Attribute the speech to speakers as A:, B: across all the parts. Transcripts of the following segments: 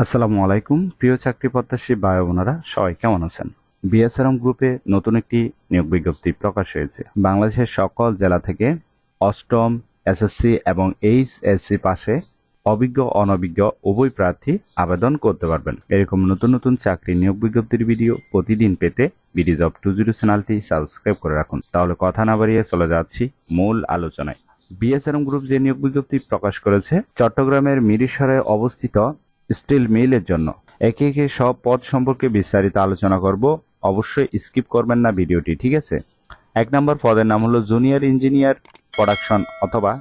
A: আসসালামু আলাইকুম প্রিয় চাকরি প্রত্যাশী ভাই বোনেরা, সবাই কেমন আছেন? বিএসআরএম গ্রুপে নতুন একটি নিয়োগ বিজ্ঞপ্তি প্রকাশ হয়েছে। বাংলাদেশের সকল জেলা থেকে অষ্টম এসএসসি এবং এইচএসসি পাশে অভিজ্ঞ অনভিজ্ঞ উভয় প্রার্থী আবেদন করতে পারবেন। এরকম নতুন নতুন চাকরি নিয়োগ বিজ্ঞপ্তির ভিডিও প্রতিদিন পেতে বিডি জব 20 চ্যানেলটি সাবস্ক্রাইব করে রাখুন। তাহলে কথা না বাড়িয়ে চলে যাচ্ছি মূল আলোচনায়। বিএসআরএম গ্রুপ যে নিয়োগ বিজ্ঞপ্তি প্রকাশ করেছে চট্টগ্রামের মিরিশরে অবস্থিত স্টিল মিলের জন্য। একে একে সব পদ সম্পর্কে বিস্তারিত আলোচনা করব, অবশ্যই স্কিপ করবেন না ভিডিওটি, ঠিক আছে? 1 নম্বর পদের নাম হলো জুনিয়র ইঞ্জিনিয়ার প্রোডাকশন অথবা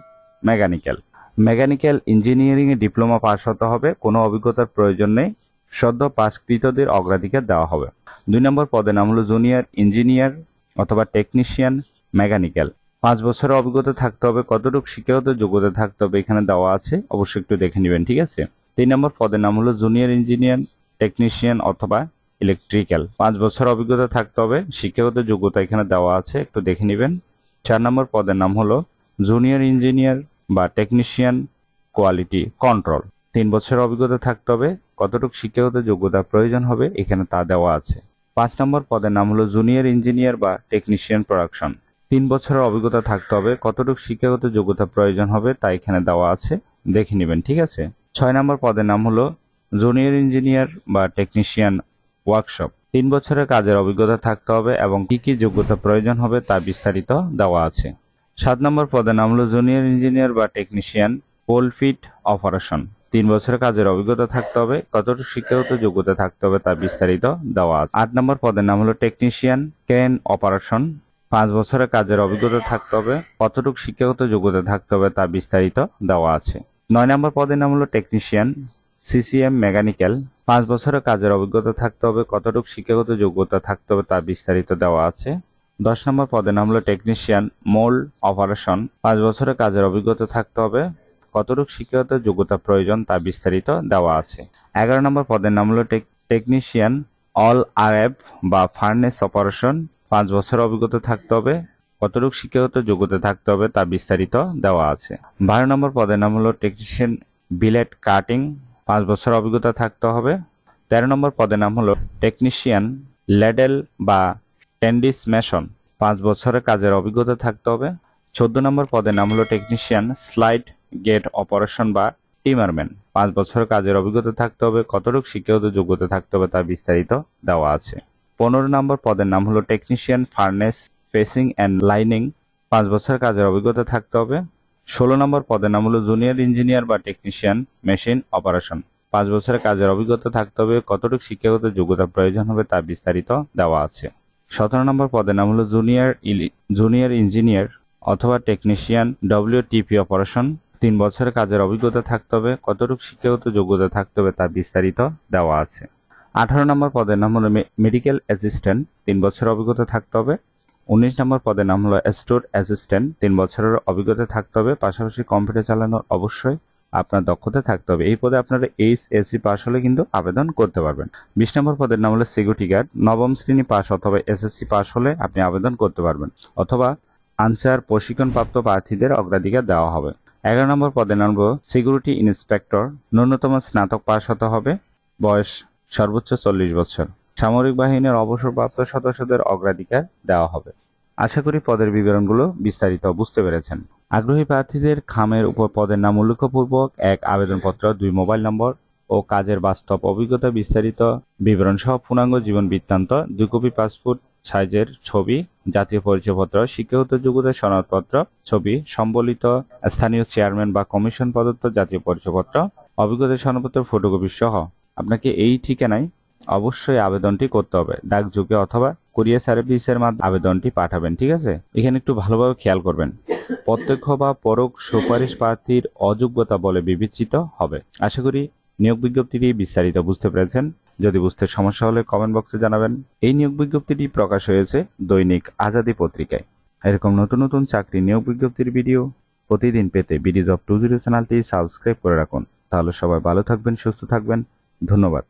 A: মেকানিক্যাল ইঞ্জিনিয়ারিং এ ডিপ্লোমা পাস হতে হবে, কোনো অভিজ্ঞতার প্রয়োজন নেই, সদ্য পাসকৃতদের অগ্রাধিকার দেওয়া হবে। 2 নম্বর পদের নাম হলো জুনিয়র ইঞ্জিনিয়ার অথবা টেকনিশিয়ান মেকানিক্যাল, 5 বছরের অভিজ্ঞতা থাকতে হবে, কতটুকু শিক্ষাগত যোগ্যতা থাকতে হবে এখানে দেওয়া আছে, অবশ্যই একটু দেখে নেবেন, ঠিক আছে? 3 নম্বর পদের নাম হলো জুনিয়র ইঞ্জিনিয়ার টেকনিশিয়ান অথবা ইলেকট্রিক্যাল, 5 বছর অভিজ্ঞতা থাকতে হবে, শিক্ষাগত যোগ্যতা এখানে দেওয়া আছে, একটু দেখে নেবেন। 4 নম্বর পদের নাম হলো জুনিয়র ইঞ্জিনিয়ার বা টেকনিশিয়ান কোয়ালিটি কন্ট্রোল, 3 বছরের অভিজ্ঞতা থাকতে হবে, কতটুকু শিক্ষাগত যোগ্যতা প্রয়োজন হবে এখানে তা দেওয়া আছে। 5 নম্বর পদের নাম হলো জুনিয়র ইঞ্জিনিয়ার বা টেকনিশিয়ান প্রোডাকশন, 3 বছরের অভিজ্ঞতা থাকতে হবে, কতটুকু শিক্ষাগত যোগ্যতা প্রয়োজন হবে তা এখানে দেওয়া আছে, দেখে নেবেন, ঠিক আছে? 6 নম্বর পদের নাম হলো জুনিয়র ইঞ্জিনিয়ার বা টেকনিশিয়ান ওয়ার্কশপ, 3 বছরের কাজের অভিজ্ঞতা থাকতে হবে এবং কি কি যোগ্যতা প্রয়োজন হবে তা বিস্তারিত দেওয়া আছে। 7 নম্বর পদের নাম হলো জুনিয়র ইঞ্জিনিয়ার বা টেকনিশিয়ান পোলফিট অপারেশন, 3 বছরের কাজের অভিজ্ঞতা থাকতে হবে, কতটুকু শিক্ষাগত যোগ্যতা থাকতে হবে তা বিস্তারিত দেওয়া আছে। 8 নম্বর পদের নাম হলো টেকনিশিয়ান ক্রেন অপারেশন, 5 বছরের কাজের অভিজ্ঞতা থাকতে হবে, কতটুকু শিক্ষাগত যোগ্যতা থাকতে হবে তা বিস্তারিত দেওয়া আছে। 9 নম্বর পদের নাম হলো টেকনিশিয়ান সিসিএম মেকানিক্যাল, 5 বছরের কাজের অভিজ্ঞতা থাকতে হবে, কতটুকু শিক্ষাগত যোগ্যতা থাকতে হবে তা বিস্তারিত দেওয়া আছে। 10 নম্বর পদের নাম হলো টেকনিশিয়ান মোল্ড অপারেশন, 5 বছরের কাজের অভিজ্ঞতা থাকতে হবে, কতটুকু শিক্ষাগত যোগ্যতা প্রয়োজন তা বিস্তারিত দেওয়া আছে। 11 নম্বর পদের নাম হলো টেকনিশিয়ান অল আরএফ বা ফার্নেস অপারেশন, 5 বছরের অভিজ্ঞতা থাকতে হবে, কতটুকু শিক্ষাগত যোগ্যতা থাকতে হবে তা বিস্তারিত দেওয়া আছে। 12 নম্বর পদের নাম হলো টেকনিশিয়ান বিলেট কাটিং, 5 বছর অভিজ্ঞতা থাকতে হবে। 13 নম্বর পদের নাম হলো টেকনিশিয়ান লেডেল বা টেন্ডিস মেশন, 5 বছরের কাজের অভিজ্ঞতা থাকতে হবে। 14 নম্বর পদের নাম হলো টেকনিশিয়ান স্লাইড গেট অপারেশন বা টিমারম্যান, 5 বছরের কাজের অভিজ্ঞতা থাকতে হবে, কতটুকু শিক্ষাগত যোগ্যতা থাকতে হবে তা বিস্তারিত দেওয়া আছে। 15 নম্বর পদের নাম হলো technician furnace facing and lining, 5 বছরের কাজের অভিজ্ঞতা থাকতে হবে। 16 নম্বর পদের নাম হলো জুনিয়র ইঞ্জিনিয়ার বা টেকনিশিয়ান মেশিন অপারেশন, 5 বছরের কাজের অভিজ্ঞতা থাকতে হবে, কতটুকু শিক্ষাগত যোগ্যতা প্রয়োজন হবে তা বিস্তারিত দেওয়া আছে। 17 নম্বর পদের নাম হলো জুনিয়র ইঞ্জিনিয়ার অথবা টেকনিশিয়ান ডব্লিউটিপি অপারেশন, 3 বছরের কাজের অভিজ্ঞতা থাকতে হবে, কতটুকু শিক্ষাগত যোগ্যতা থাকতে হবে তা বিস্তারিত দেওয়া আছে। 18 নম্বর পদের নাম হলো মেডিকেল অ্যাসিস্ট্যান্ট, 3 বছরের অভিজ্ঞতা থাকতে হবে। 19 নম্বর পদের নাম হলো স্টোর অ্যাসিস্ট্যান্ট, 3 বছরের অভিজ্ঞতা থাকতে হবে, পাশাপাশি কম্পিউটার চালানোর অবশ্যই আপনার দক্ষতা থাকতে হবে। এই পদে আপনারা এইচএসসি পাস হলে কিন্তু আবেদন করতে পারবেন। 20 নম্বর পদের নাম হলো সিকিউরিটি গার্ড, 9ম শ্রেণী পাস অথবা এসএসসি পাস হলে আপনি আবেদন করতে পারবেন, অথবা আনসার প্রশিক্ষণপ্রাপ্ত প্রার্থীদের অগ্রাধিকার দেওয়া হবে। 11 নম্বর পদের নাম হলো সিকিউরিটি ইন্সপেক্টর, ন্যূনতম স্নাতক পাস হতে হবে, বয়স সর্বোচ্চ 40 বছর, সামরিক বাহিনীর অবসরপ্রাপ্ত সদস্যদের অগ্রাধিকার দেওয়া হবে। আশা করি পদের বিবরণগুলো বিস্তারিত বুঝতে পেরেছেন। আগ্রহী প্রার্থীদের খামের উপর পদের নাম উল্লেখপূর্বক 1 আবেদনপত্র, 2 মোবাইল নম্বর ও কাজের বাস্তব অভিজ্ঞতা বিস্তারিত বিবরণ সহ পূর্ণাঙ্গ জীবন বৃত্তান্ত, 2 কপি পাসপোর্ট সাইজের ছবি, জাতীয় পরিচয়পত্র, শিক্ষাগত যোগ্যতা সনদপত্র, ছবি, সম্বলিত স্থানীয় চেয়ারম্যান বা কমিশন প্রদত্ত জাতীয় পরিচয়পত্র, অভিজ্ঞতা সনদপত্র ফটোকপি সহ আপনাকে এই ঠিকানায় অবশ্যই আবেদনটি করতে হবে। ডাকযোগে অথবা কুরিয়ার সার্ভিসের মাধ্যমে আবেদনটি পাঠাবেন, ঠিক আছে? এখানে একটু ভালোভাবে খেয়াল করবেন, প্রত্যক্ষ বা পরোক্ষ সুপারিশ প্রার্থীর অযোগ্যতা বলে বিবেচিত হবে। আশা করি নিয়োগ বিজ্ঞপ্তিটি বিস্তারিত বুঝতে পেরেছেন। যদি বুঝতে সমস্যা হলে কমেন্ট বক্সে জানাবেন। এই নিয়োগ বিজ্ঞপ্তিটি প্রকাশ হয়েছে দৈনিক আজাদী পত্রিকায়। এরকম নতুন নতুন চাকরি নিয়োগ বিজ্ঞপ্তির ভিডিও প্রতিদিন পেতে বিডি জব 20 চ্যানেলটি সাবস্ক্রাইব করে রাখুন। তাহলে সবাই ভালো থাকবেন, সুস্থ থাকবেন। ধন্যবাদ।